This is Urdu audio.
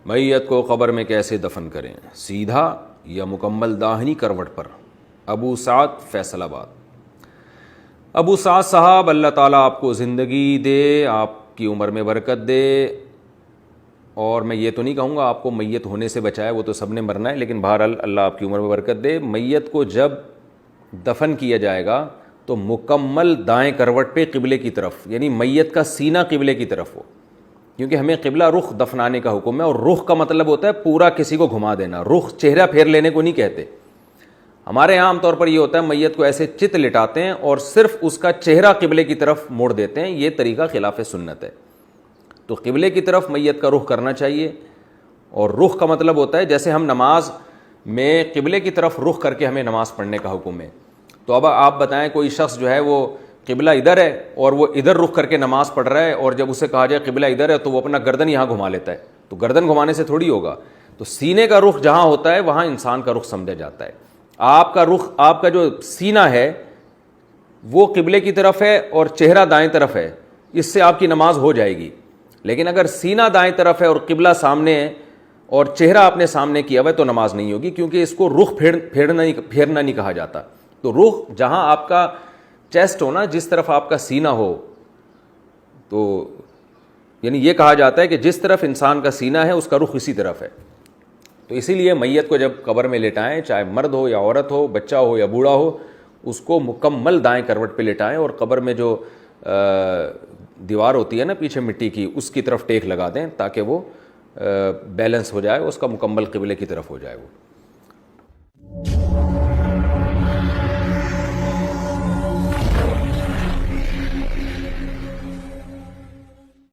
میت کو قبر میں کیسے دفن کریں، سیدھا یا مکمل داہنی کروٹ پر؟ ابو سعد فیصل آباد۔ ابو سعد صاحب، اللہ تعالیٰ آپ کو زندگی دے، آپ کی عمر میں برکت دے، اور میں یہ تو نہیں کہوں گا آپ کو میت ہونے سے بچائے، وہ تو سب نے مرنا ہے، لیکن بہرحال اللہ آپ کی عمر میں برکت دے۔ میت کو جب دفن کیا جائے گا تو مکمل دائیں کروٹ پہ قبلے کی طرف، یعنی میت کا سینہ قبلے کی طرف ہو، کیونکہ ہمیں قبلہ رخ دفنانے کا حکم ہے، اور رخ کا مطلب ہوتا ہے پورا کسی کو گھما دینا، رخ چہرہ پھیر لینے کو نہیں کہتے۔ ہمارے یہاں عام طور پر یہ ہوتا ہے میت کو ایسے چت لٹاتے ہیں اور صرف اس کا چہرہ قبلے کی طرف موڑ دیتے ہیں، یہ طریقہ خلاف سنت ہے۔ تو قبلے کی طرف میت کا رخ کرنا چاہیے، اور رخ کا مطلب ہوتا ہے جیسے ہم نماز میں قبلے کی طرف رخ کر کے ہمیں نماز پڑھنے کا حکم ہے۔ تو اب آپ بتائیں کوئی شخص جو ہے وہ قبلہ ادھر ہے اور وہ ادھر رخ کر کے نماز پڑھ رہا ہے، اور جب اسے کہا جائے قبلہ ادھر ہے تو وہ اپنا گردن یہاں گھما لیتا ہے، تو گردن گھمانے سے تھوڑی ہوگا۔ تو سینے کا رخ جہاں ہوتا ہے وہاں انسان کا رخ سمجھا جاتا ہے۔ آپ کا رخ، آپ کا جو سینہ ہے وہ قبلے کی طرف ہے اور چہرہ دائیں طرف ہے، اس سے آپ کی نماز ہو جائے گی۔ لیکن اگر سینہ دائیں طرف ہے اور قبلہ سامنے ہے اور چہرہ آپ نے سامنے کیا ہوا ہے تو نماز نہیں ہوگی، کیونکہ اس کو رخ پھیرنا نہیں کہا جاتا۔ تو رخ جہاں آپ کا چیسٹ ہونا، جس طرف آپ کا سینہ ہو، تو یعنی یہ کہا جاتا ہے کہ جس طرف انسان کا سینہ ہے اس کا رخ اسی طرف ہے۔ تو اسی لیے میت کو جب قبر میں لٹائیں، چاہے مرد ہو یا عورت ہو، بچہ ہو یا بوڑھا ہو، اس کو مکمل دائیں کروٹ پہ لٹائیں، اور قبر میں جو دیوار ہوتی ہے نا پیچھے مٹی کی، اس کی طرف ٹیک لگا دیں تاکہ وہ بیلنس ہو جائے، اس کا مکمل قبلے کی طرف ہو جائے وہ۔